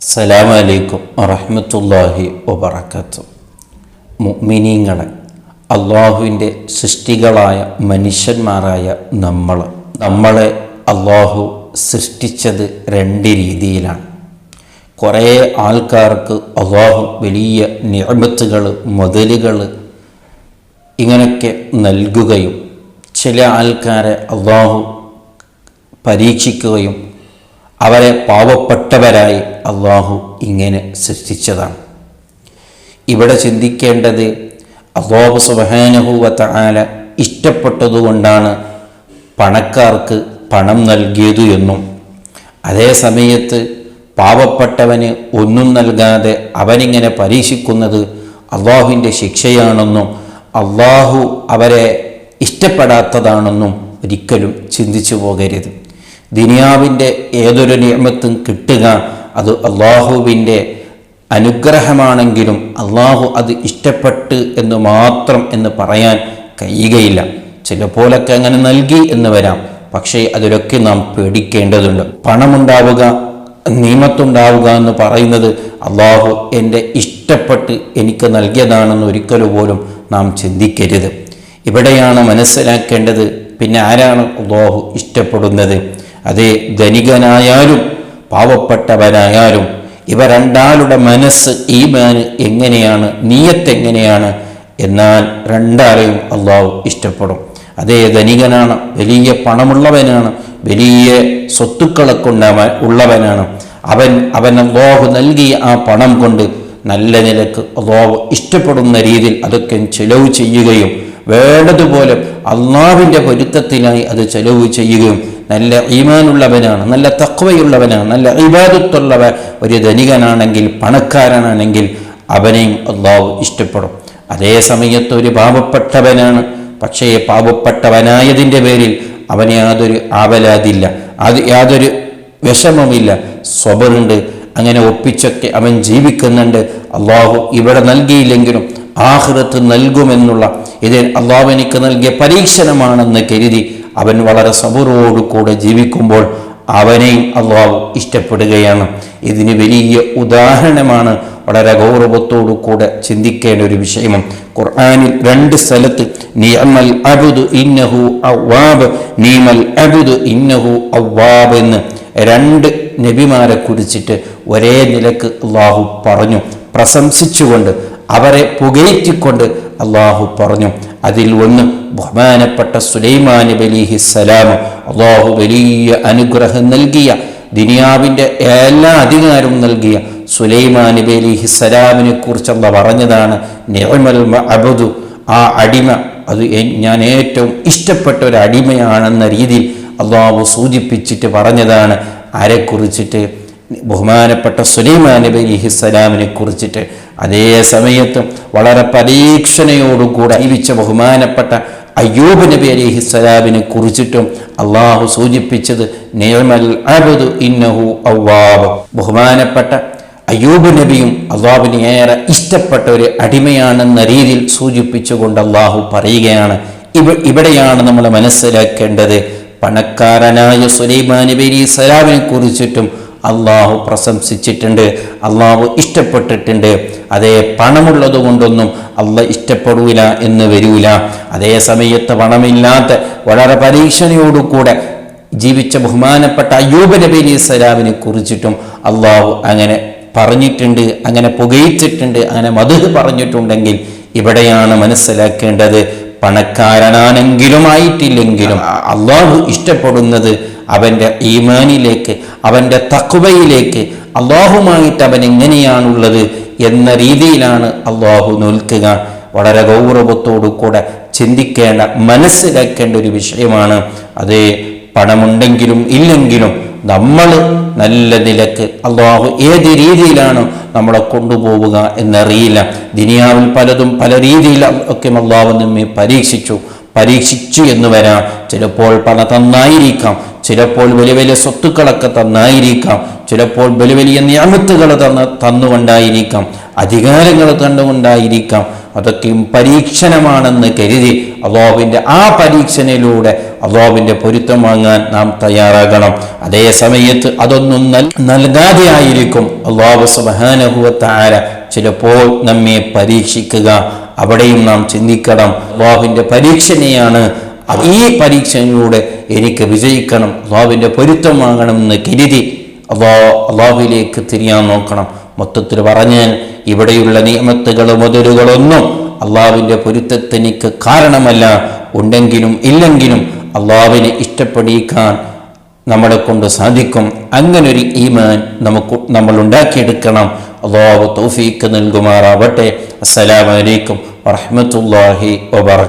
അസ്സലാമു അലൈക്കും വറഹ്മത്തുള്ളാഹി വബറകാതുഹു. മുഅ്മിനീങ്ങളെ, അള്ളാഹുവിൻ്റെ സൃഷ്ടികളായ മനുഷ്യന്മാരായ നമ്മളെ അള്ളാഹു സൃഷ്ടിച്ചത് രണ്ട് രീതിയിലാണ്. കുറേ ആൾക്കാർക്ക് അള്ളാഹു വലിയ നിഅമത്തുകൾ, മുതലുകൾ ഇങ്ങനെയൊക്കെ നൽകുകയും ചില ആൾക്കാരെ അള്ളാഹു പരീക്ഷിക്കുകയും അവരെ പാവപ്പെട്ടവരായി അള്ളാഹു ഇങ്ങനെ സൃഷ്ടിച്ചതാണ്. ഇവിടെ ചിന്തിക്കേണ്ടത്, അല്ലാഹു സുബ്ഹാനഹു വ തആല ഇഷ്ടപ്പെട്ടതുകൊണ്ടാണ് പണക്കാർക്ക് പണം നൽകിയത് എന്നും, അതേ സമയത്ത് പാവപ്പെട്ടവന് ഒന്നും നൽകാതെ അവനിങ്ങനെ പരീക്ഷിക്കുന്നത് അള്ളാഹുവിൻ്റെ ശിക്ഷയാണെന്നും അള്ളാഹു അവരെ ഇഷ്ടപ്പെടാത്തതാണെന്നും ഒരിക്കലും ചിന്തിച്ചു പോകരുത്. ദുനിയാവിൻ്റെ ഏതൊരു നിഅമത്തും കിട്ടുക അത് അള്ളാഹുവിൻ്റെ അനുഗ്രഹമാണെങ്കിലും അള്ളാഹു അത് ഇഷ്ടപ്പെട്ട് എന്ന് മാത്രം എന്ന് പറയാൻ കഴിയുകയില്ല. ചിലപ്പോഴൊക്കെ അങ്ങനെ നൽകി എന്ന് വരാം, പക്ഷേ അതിലൊക്കെ നാം പേടിക്കേണ്ടതുണ്ട്. പണമുണ്ടാവുക, നിയമത്തുണ്ടാവുക എന്ന് പറയുന്നത് അള്ളാഹു എൻ്റെ ഇഷ്ടപ്പെട്ട് എനിക്ക് നൽകിയതാണെന്ന് ഒരിക്കലും പോലും നാം ചിന്തിക്കരുത്. ഇവിടെയാണ് മനസ്സിലാക്കേണ്ടത്. പിന്നെ ആരാണ് അള്ളാഹു ഇഷ്ടപ്പെടുന്നത്? അതേ ധനികനായാലും പാവപ്പെട്ടവനായാലും ഇവ രണ്ടാളുടെ മനസ്സ്, ഈമാൻ എങ്ങനെയാണ്, നീയത്ത് എങ്ങനെയാണ്, എന്നാൽ രണ്ടാളെയും അള്ളാഹു ഇഷ്ടപ്പെടും. അതേ ധനികനാണ്, വലിയ പണമുള്ളവനാണ്, വലിയ സ്വത്തുക്കളൊക്കെ ഉള്ളവനാണ്, അവൻ അള്ളാഹു നൽകിയ ആ പണം കൊണ്ട് നല്ല നിലക്ക് അള്ളാഹു ഇഷ്ടപ്പെടുന്ന രീതിയിൽ അതൊക്കെ ചെലവ് ചെയ്യുകയും വേണ്ടതുപോലെ അള്ളാഹുവിൻ്റെ പൊരുത്തത്തിനായി അത് ചെലവ് ചെയ്യുകയും നല്ല ഈമാനുള്ളവനാണ്, നല്ല തഖ്വയുള്ളവനാണ്, നല്ല ഇബാദത്തുള്ള ഒരു ധനികനാണെങ്കിൽ, പണക്കാരനാണെങ്കിൽ അവനെയും അള്ളാഹു ഇഷ്ടപ്പെടും. അതേ സമയത്ത് ഒരു പാവപ്പെട്ടവനാണ്, പക്ഷേ പാവപ്പെട്ടവനായതിൻ്റെ പേരിൽ അവന് യാതൊരു ആവലാതില്ല, യാതൊരു വിഷമമില്ല, സ്വബറുണ്ട്, അങ്ങനെ ഒപ്പിച്ചൊക്കെ അവൻ ജീവിക്കുന്നുണ്ട്. അള്ളാഹു ഇവിടെ നൽകിയില്ലെങ്കിലും ആഖിറത്ത് നൽകുമെന്നുള്ള ഇത് അള്ളാഹു എനിക്ക് നൽകിയ പരീക്ഷണമാണെന്ന് കരുതി അവൻ വളരെ സബറോടുകൂടെ ജീവിക്കുമ്പോൾ അവനെയും അള്ളാഹു ഇഷ്ടപ്പെടുകയാണ്. ഇതിന് വലിയ ഉദാഹരണമാണ്. വളരെ ഗൗരവത്തോടു കൂടെ ചിന്തിക്കേണ്ട ഒരു വിഷയവും ഖുർആനിൽ രണ്ട് സ്ഥലത്ത് നിഅമൽ അബ്ദു ഇന്നഹു അവ്വാബ്, നിഅമൽ അബ്ദു ഇന്നഹു അവ്വാബ് എന്ന് രണ്ട് നബിമാരെ കുറിച്ചിട്ട് ഒരേ നിലക്ക് അള്ളാഹു പറഞ്ഞു, പ്രശംസിച്ചുകൊണ്ട് അവരെ പുകഴ്ത്തിക്കൊണ്ട് അള്ളാഹു പറഞ്ഞു. അതിൽ ഒന്ന് ബഹുമാനപ്പെട്ട സുലൈമാൻ നബി അലൈഹിസ്സലാം. അള്ളാഹു വലിയ അനുഗ്രഹം നൽകിയ, ദുനിയാവിൻ്റെ എല്ലാ അധികാരവും നൽകിയ സുലൈമാൻ നബി അലൈഹിസ്സലാമിനെ കുറിച്ച് അള്ളാഹു പറഞ്ഞതാണ് നിഅമൽ അബ്ദു, ആ അടിമ അത് ഞാൻ ഏറ്റവും ഇഷ്ടപ്പെട്ട ഒരു അടിമയാണെന്ന രീതിയിൽ അള്ളാഹു സൂചിപ്പിച്ചിട്ട് പറഞ്ഞതാണ്. ആരെക്കുറിച്ചിട്ട്? ബഹുമാനപ്പെട്ട സുലൈമാൻ നബി അലൈഹിസ്സലാമിനെ കുറിച്ചിട്ട്. അതേ സമയത്ത് വളരെ പരീക്ഷണയോടുകൂടെ ജീവിച്ച ബഹുമാനപ്പെട്ട അയ്യൂബ് നബി അലൈഹിസ്സലാമിനെ കുറിച്ചിട്ടും അള്ളാഹു സൂചിപ്പിച്ചത് നിഅമൽ അബ്ദു ഇന്നഹു അവ്വാബ്. ബഹുമാനപ്പെട്ട അയ്യൂബ് നബിയും അള്ളാഹുവിന് ഏറെ ഇഷ്ടപ്പെട്ട ഒരു അടിമയാണെന്ന രീതിയിൽ സൂചിപ്പിച്ചുകൊണ്ട് അള്ളാഹു പറയുകയാണ്. ഇവിടെയാണ് നമ്മൾ മനസ്സിലാക്കേണ്ടത്. പണക്കാരനായ സുലൈമാൻ നബി അലൈഹിസ്സലാമിനെ കുറിച്ചിട്ടും അള്ളാഹു പ്രശംസിച്ചിട്ടുണ്ട്, അള്ളാഹു ഇഷ്ടപ്പെട്ടിട്ടുണ്ട്. അതേ പണമുള്ളത് കൊണ്ടൊന്നും അള്ളാഹ് ഇഷ്ടപ്പെടൂല എന്ന് വരൂല. അതേ സമയത്ത് പണമില്ലാത്ത വളരെ പരീക്ഷണയോടുകൂടെ ജീവിച്ച ബഹുമാനപ്പെട്ട അയ്യൂബ് നബി അലൈഹിസ്സലാമിനെ കുറിച്ചിട്ടും അള്ളാഹു അങ്ങനെ പറഞ്ഞിട്ടുണ്ട്, അങ്ങനെ പുകഴ്ത്തിട്ടുണ്ട്, അങ്ങനെ മദ്ഹ് പറഞ്ഞിട്ടുണ്ടെങ്കിൽ ഇവിടെയാണ് മനസ്സിലാക്കേണ്ടത്. പണക്കാരനാണെങ്കിലും ആയിട്ടില്ലെങ്കിലും അള്ളാഹു ഇഷ്ടപ്പെടുന്നത് അവൻ്റെ ഈമാനിലേക്ക്, അവൻ്റെ തഖ്വയിലേക്ക്, അള്ളാഹുമായിട്ട് അവൻ എങ്ങനെയാണുള്ളത് എന്ന രീതിയിലാണ് അള്ളാഹു നിൽക്കുക. വളരെ ഗൗരവത്തോടു കൂടെ ചിന്തിക്കേണ്ട, മനസ്സിലാക്കേണ്ട ഒരു വിഷയമാണ്. അതേ പണമുണ്ടെങ്കിലും ഇല്ലെങ്കിലും നമ്മൾ നല്ല നിലക്ക് അള്ളാഹു ഏത് രീതിയിലാണ് നമ്മളെ കൊണ്ടുപോവുക എന്നറിയില്ല. ദുനിയാവിൽ പലതും പല രീതിയിൽ ഒക്കെ അള്ളാഹു നമ്മെ പരീക്ഷിച്ചു എന്ന് വരാം. ചിലപ്പോൾ പണം തന്നായിരിക്കാം, ചിലപ്പോൾ വലിയ വലിയ സ്വത്തുക്കളൊക്കെ തന്നായിരിക്കാം, ചിലപ്പോൾ വലിയ വലിയ നിഅമത്തുകൾ തന്നുകൊണ്ടായിരിക്കാം, അധികാരങ്ങൾ തന്നുകൊണ്ടായിരിക്കാം. അതൊക്കെയും പരീക്ഷണമാണെന്ന് കരുതി അള്ളാഹുവിൻ്റെ ആ പരീക്ഷണയിലൂടെ അള്ളാഹുവിൻ്റെ പൊരുത്തം വാങ്ങാൻ നാം തയ്യാറാകണം. അതേ സമയത്ത് അതൊന്നും നൽകാതെ ആയിരിക്കും അള്ളാഹു സുബ്ഹാനഹു വ തആല ചിലപ്പോൾ നമ്മെ പരീക്ഷിക്കുക. അവിടെയും നാം ചിന്തിക്കണം, അള്ളാഹുവിൻ്റെ പരീക്ഷണയാണ്, ഈ പരീക്ഷണയിലൂടെ എനിക്ക് വിജയിക്കണം, അള്ളാഹുവിൻ്റെ പൊരുത്തം വാങ്ങണം എന്ന് കരുതി അള്ളാഹുവിലേക്ക് തിരിയാൻ നോക്കണം. മൊത്തത്തിൽ പറഞ്ഞാൽ ഇവിടെയുള്ള നിയമത്തുകൾ മുതലുകളൊന്നും അള്ളാഹുവിൻ്റെ പൊരുത്തത്തിനിക്ക് കാരണമല്ല. ഉണ്ടെങ്കിലും ഇല്ലെങ്കിലും അള്ളാഹുവിനെ ഇഷ്ടപ്പെടിക്കാൻ നമ്മളെ കൊണ്ട് സാധിക്കും. അങ്ങനൊരു ഈമാൻ നമ്മൾ ഉണ്ടാക്കിയെടുക്കണം. അള്ളാഹു തൗഫീഖ് നൽകുമാറാവട്ടെ. അസ്സലാമു അലൈക്കും വറഹ്മത്തുള്ളാഹി വബറകാതുഹു.